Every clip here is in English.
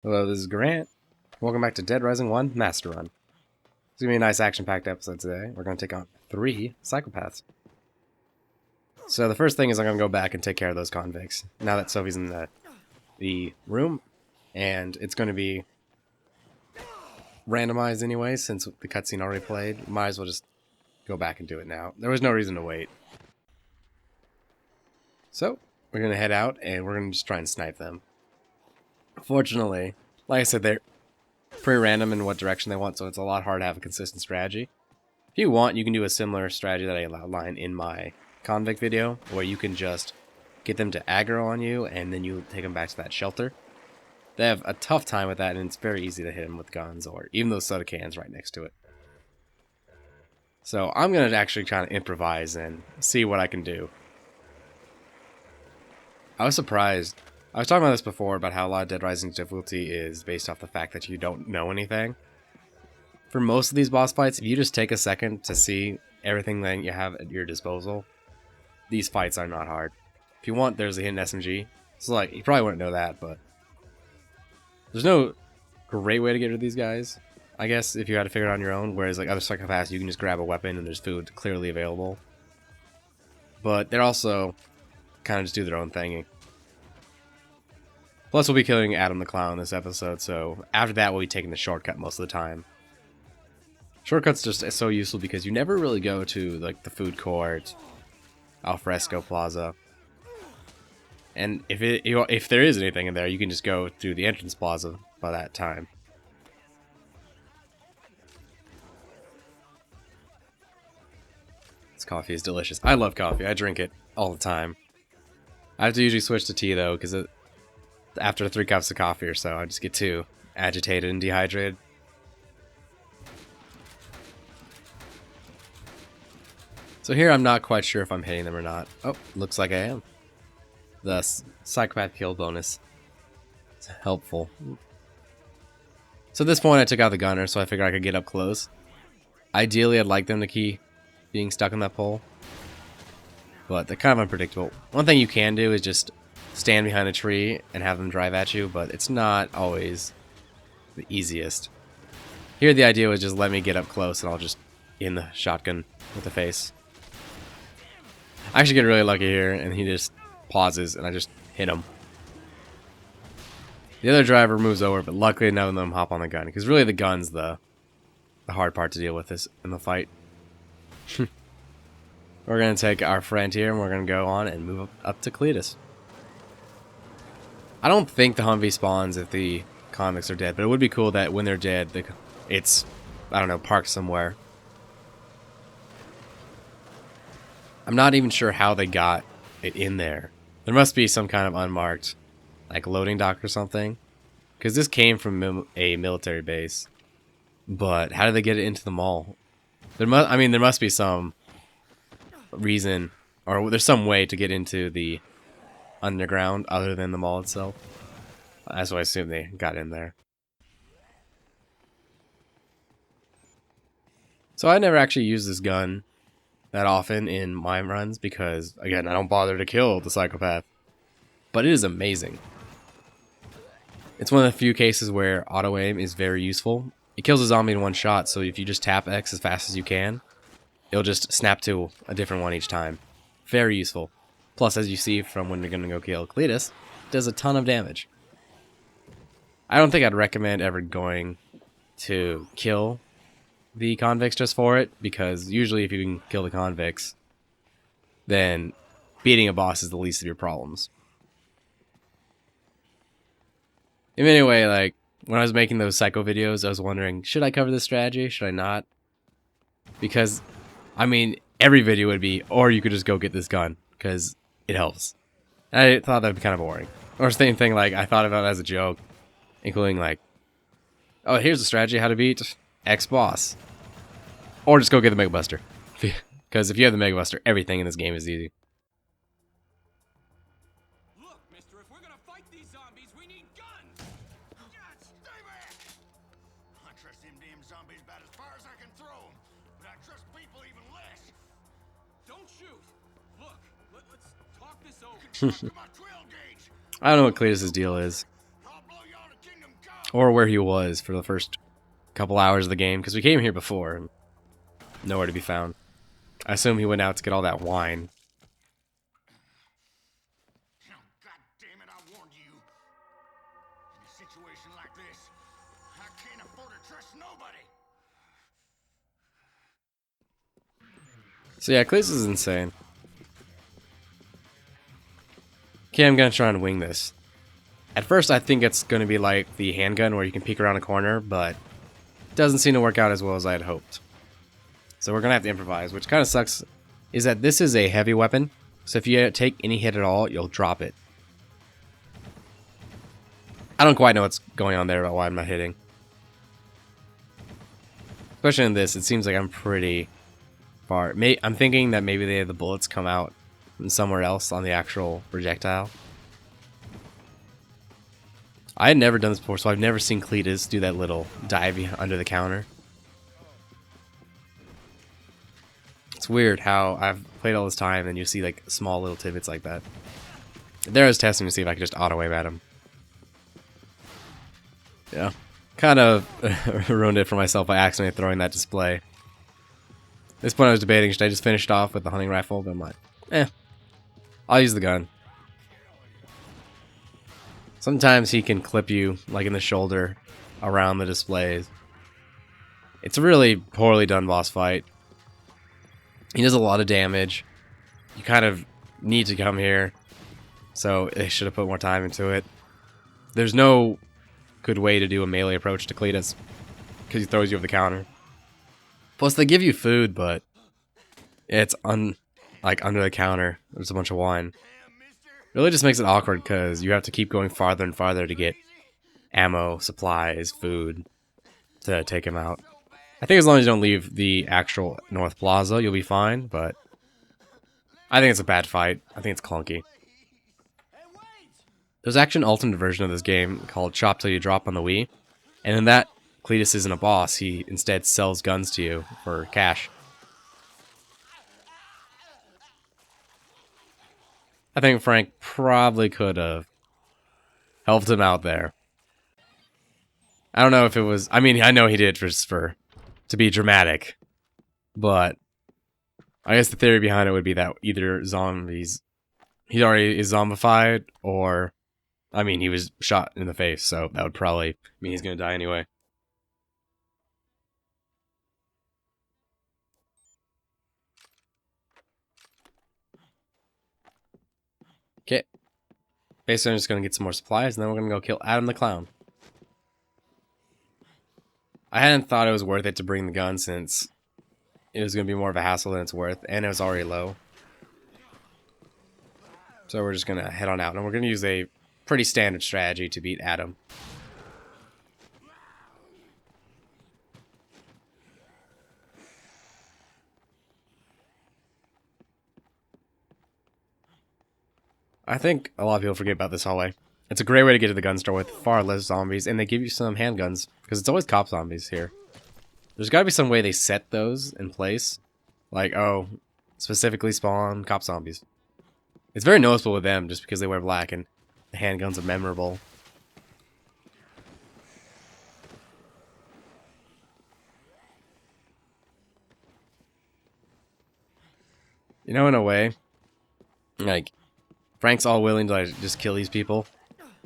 Hello, this is Grant. Welcome back to Dead Rising 1 Master Run. It's going to be a nice action-packed episode today. We're going to take on 3 psychopaths. So the first thing is I'm going to go back and take care of those convicts. Now that Sophie's in the room, and it's going to be randomized anyway, since the cutscene already played. Might as well just go back and do it now. There was no reason to wait. So, we're going to head out, and we're going to just try and snipe them. Fortunately, like I said, they're pretty random in what direction they want, so it's a lot harder to have a consistent strategy. If you want, you can do a similar strategy that I outlined in my convict video, where you can just get them to aggro on you, and then you take them back to that shelter. They have a tough time with that, and it's very easy to hit them with guns, or even those soda cans right next to it. So I'm going to actually try to improvise and see what I can do. I was surprised. I was talking about this before, about how a lot of Dead Rising's difficulty is based off the fact that you don't know anything. For most of these boss fights, if you just take a second to see everything that you have at your disposal, these fights are not hard. If you want, there's a hidden SMG. So like, you probably wouldn't know that, but there's no great way to get rid of these guys, I guess, if you had to figure it out on your own, whereas like other psychopaths, you can just grab a weapon and there's food clearly available. But they're also kind of just do their own thing. Plus, we'll be killing Adam the Clown this episode, so after that, we'll be taking the shortcut most of the time. Shortcuts just so useful because you never really go to like the food court, Alfresco Plaza, and if there is anything in there, you can just go through the entrance plaza by that time. This coffee is delicious. I love coffee. I drink it all the time. I have to usually switch to tea though, because after 3 cups of coffee or so, I just get too agitated and dehydrated. So here I'm not quite sure if I'm hitting them or not. Oh, looks like I am. The psychopath kill bonus. It's helpful. So at this point I took out the gunner, so I figured I could get up close. Ideally I'd like them to keep being stuck on that pole, but they're kind of unpredictable. One thing you can do is just stand behind a tree and have them drive at you, but it's not always the easiest. Here the idea was just let me get up close and I'll just in the shotgun with the face. I actually get really lucky here and he just pauses and I just hit him. The other driver moves over, but luckily none of them hop on the gun, because really the gun's the hard part to deal with this in the fight. We're going to take our friend here and we're going to go on and move up to Cletus. I don't think the Humvee spawns if the convicts are dead, but it would be cool that when they're dead, it's, I don't know, parked somewhere. I'm not even sure how they got it in there. There must be some kind of unmarked, like, loading dock or something, because this came from a military base. But how did they get it into the mall? There must be some reason, or there's some way to get into the underground other than the mall itself. That's why I assume they got in there. So I never actually used this gun that often in my runs because, again, I don't bother to kill the psychopath. But it is amazing. It's one of the few cases where auto aim is very useful. It kills a zombie in one shot, so if you just tap X as fast as you can, it'll just snap to a different one each time. Very useful. Plus, as you see from when you're going to go kill Cletus, it does a ton of damage. I don't think I'd recommend ever going to kill the convicts just for it, because usually if you can kill the convicts, then beating a boss is the least of your problems. Anyway, like, when I was making those psycho videos, I was wondering, should I cover this strategy? Should I not? Because, I mean, every video would be, or you could just go get this gun, because it helps. I thought that would be kind of boring. Or same thing, like, I thought about it as a joke, including, like, oh, here's the strategy how to beat X boss. Or just go get the Mega Buster. Because if you have the Mega Buster, everything in this game is easy. Look, mister, if we're gonna fight these zombies, we need guns! God, stay back! I trust them damn zombies about as far as I can throw them, but I trust people even less. Don't shoot! Look, let's talk this over. To my 12 gauge. I don't know what Cletus' deal is. I'll blow y'all to kingdom come. or where he was for the first couple hours of the game, because we came here before and nowhere to be found. I assume he went out to get all that wine. God damn it, I warned you. In a situation like this, I can't afford to trust nobody. So yeah, Cletus is insane. Okay, I'm gonna try and wing this. At first, I think it's gonna be like the handgun where you can peek around a corner, but it doesn't seem to work out as well as I had hoped. So we're gonna have to improvise, which kind of sucks. Is that this is a heavy weapon, so if you take any hit at all, you'll drop it. I don't quite know what's going on there about why I'm not hitting. Especially in this, it seems like I'm pretty far. I'm thinking that maybe the bullets come out from somewhere else on the actual projectile. I had never done this before, so I've never seen Cletus do that little dive under the counter. It's weird how I've played all this time and you see like small little tidbits like that. There I was testing to see if I could just auto aim at him. Yeah. Kind of ruined it for myself by accidentally throwing that display. At this point I was debating, should I just finish it off with the hunting rifle? But I'm like, I'll use the gun. Sometimes he can clip you, like in the shoulder, around the displays. It's a really poorly done boss fight. He does a lot of damage. You kind of need to come here. So they should have put more time into it. There's no good way to do a melee approach to Cletus, because he throws you over the counter. Plus they give you food, but it's like under the counter. There's a bunch of wine. Really just makes it awkward because you have to keep going farther and farther to get ammo, supplies, food to take him out. I think as long as you don't leave the actual North Plaza, you'll be fine, but I think it's a bad fight. I think it's clunky. There's actually an alternate version of this game called Chop Till You Drop on the Wii, and in that, Cletus isn't a boss. He instead sells guns to you for cash. I think Frank probably could have helped him out there. I don't know if it was... I mean, I know he did to be dramatic. But I guess the theory behind it would be that either zombies... He already is zombified, or... I mean, he was shot in the face, so that would probably mean he's going to die anyway. Okay. Basically, I'm just going to get some more supplies, and then we're going to go kill Adam the Clown. I hadn't thought it was worth it to bring the gun, since it was going to be more of a hassle than it's worth, and it was already low. So we're just going to head on out, and we're going to use a pretty standard strategy to beat Adam. I think a lot of people forget about this hallway. It's a great way to get to the gun store with far less zombies, and they give you some handguns, because it's always cop zombies here. There's got to be some way they set those in place. Like, oh, specifically spawn cop zombies. It's very noticeable with them, just because they wear black, and the handguns are memorable. You know, in a way, like, Frank's all willing to like, just kill these people.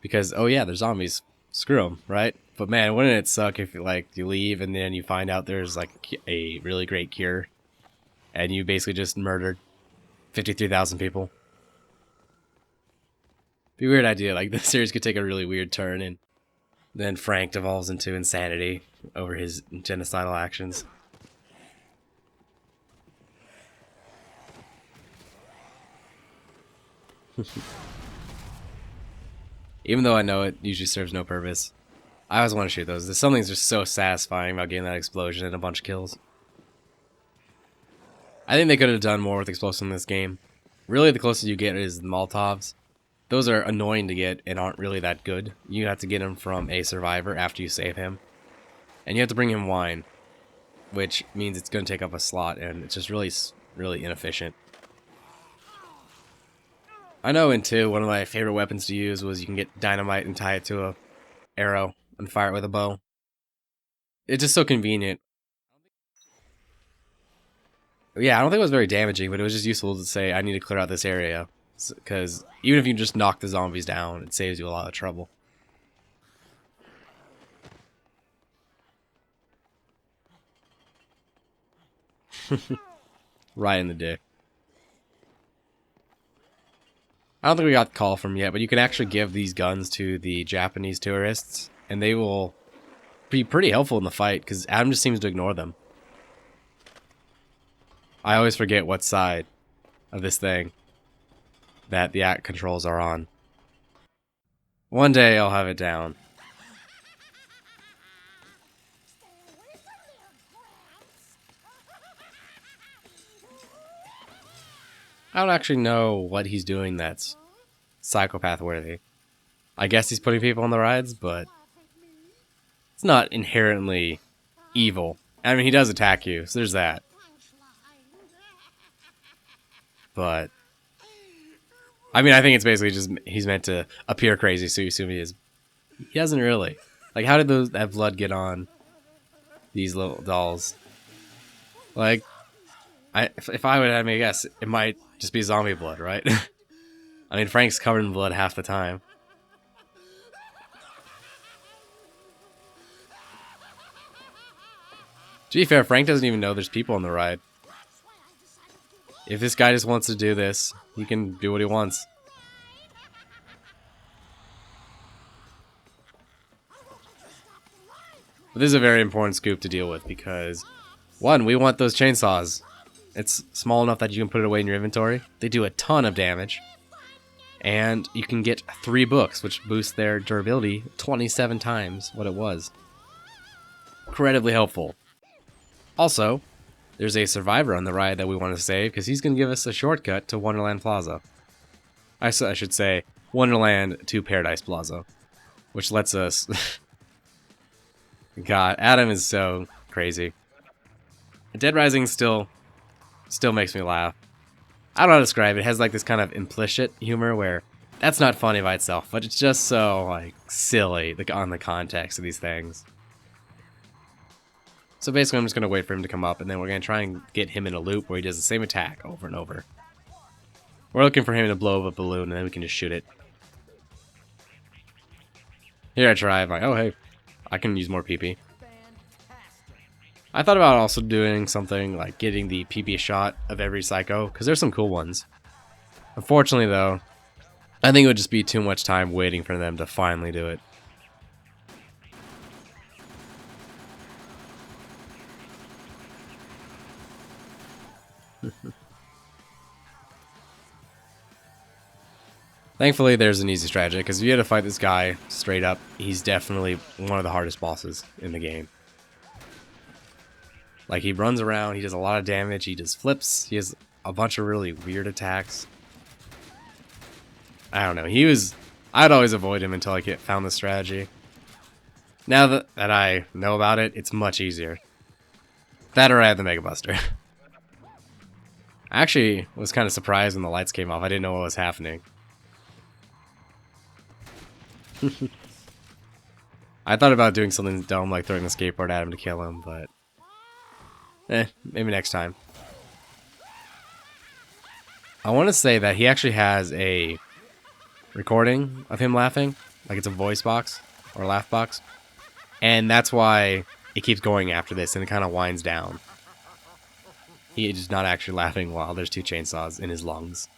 Because, oh yeah, they're zombies. Screw them, right? But man, wouldn't it suck if you leave and then you find out there's like a really great cure. And you basically just murdered 53,000 people. Be a weird idea. Like, the series could take a really weird turn, and then Frank devolves into insanity over his genocidal actions. Even though I know it usually serves no purpose, I always want to shoot those. There's something just so satisfying about getting that explosion and a bunch of kills. I think they could have done more with explosives in this game. Really, the closest you get is the Molotovs. Those are annoying to get and aren't really that good. You have to get them from a survivor after you save him. And you have to bring him wine, which means it's going to take up a slot, and it's just really inefficient. I know in 2, one of my favorite weapons to use was you can get dynamite and tie it to a arrow, and fire it with a bow. It's just so convenient. Yeah, I don't think it was very damaging, but it was just useful to say, I need to clear out this area. Because even if you just knock the zombies down, it saves you a lot of trouble. Right in the dick. I don't think we got the call from yet, but you can actually give these guns to the Japanese tourists, and they will be pretty helpful in the fight, because Adam just seems to ignore them. I always forget what side of this thing that the act controls are on. One day I'll have it down. I don't actually know what he's doing that's psychopath worthy. I guess he's putting people on the rides, but it's not inherently evil. I mean, he does attack you, so there's that. But I mean, I think it's basically just he's meant to appear crazy, so you assume he is. He doesn't really. Like, how did that blood get on these little dolls? Like, if I would have me guess, it might just be zombie blood, right? I mean, Frank's covered in blood half the time. To be fair, Frank doesn't even know there's people on the ride. If this guy just wants to do this, he can do what he wants. But this is a very important scoop to deal with because, one, we want those chainsaws. It's small enough that you can put it away in your inventory. They do a ton of damage. And you can get 3 books, which boost their durability 27 times what it was. Incredibly helpful. Also, there's a survivor on the ride that we want to save because he's going to give us a shortcut to Wonderland Plaza. I should say Wonderland to Paradise Plaza, which lets us... God, Adam is so crazy. Dead Rising still makes me laugh. I don't know how to describe it. It has like this kind of implicit humor where that's not funny by itself, but it's just so like silly on the context of these things. So basically I'm just going to wait for him to come up and then we're going to try and get him in a loop where he does the same attack over and over. We're looking for him to blow up a balloon and then we can just shoot it. Here I try, I'm like, oh hey, I can use more PP. I thought about also doing something like getting the PP shot of every psycho, because there's some cool ones. Unfortunately though, I think it would just be too much time waiting for them to finally do it. Thankfully there's an easy strategy, because if you had to fight this guy straight up, he's definitely one of the hardest bosses in the game. Like, he runs around, he does a lot of damage, he does flips, he has a bunch of really weird attacks. I don't know, I'd always avoid him until I found the strategy. Now that I know about it, it's much easier. That or I had the Mega Buster. I actually was kind of surprised when the lights came off, I didn't know what was happening. I thought about doing something dumb like throwing the skateboard at him to kill him, but... maybe next time. I want to say that he actually has a recording of him laughing. Like it's a voice box or a laugh box. And that's why it keeps going after this and it kind of winds down. He is not actually laughing while there's 2 chainsaws in his lungs.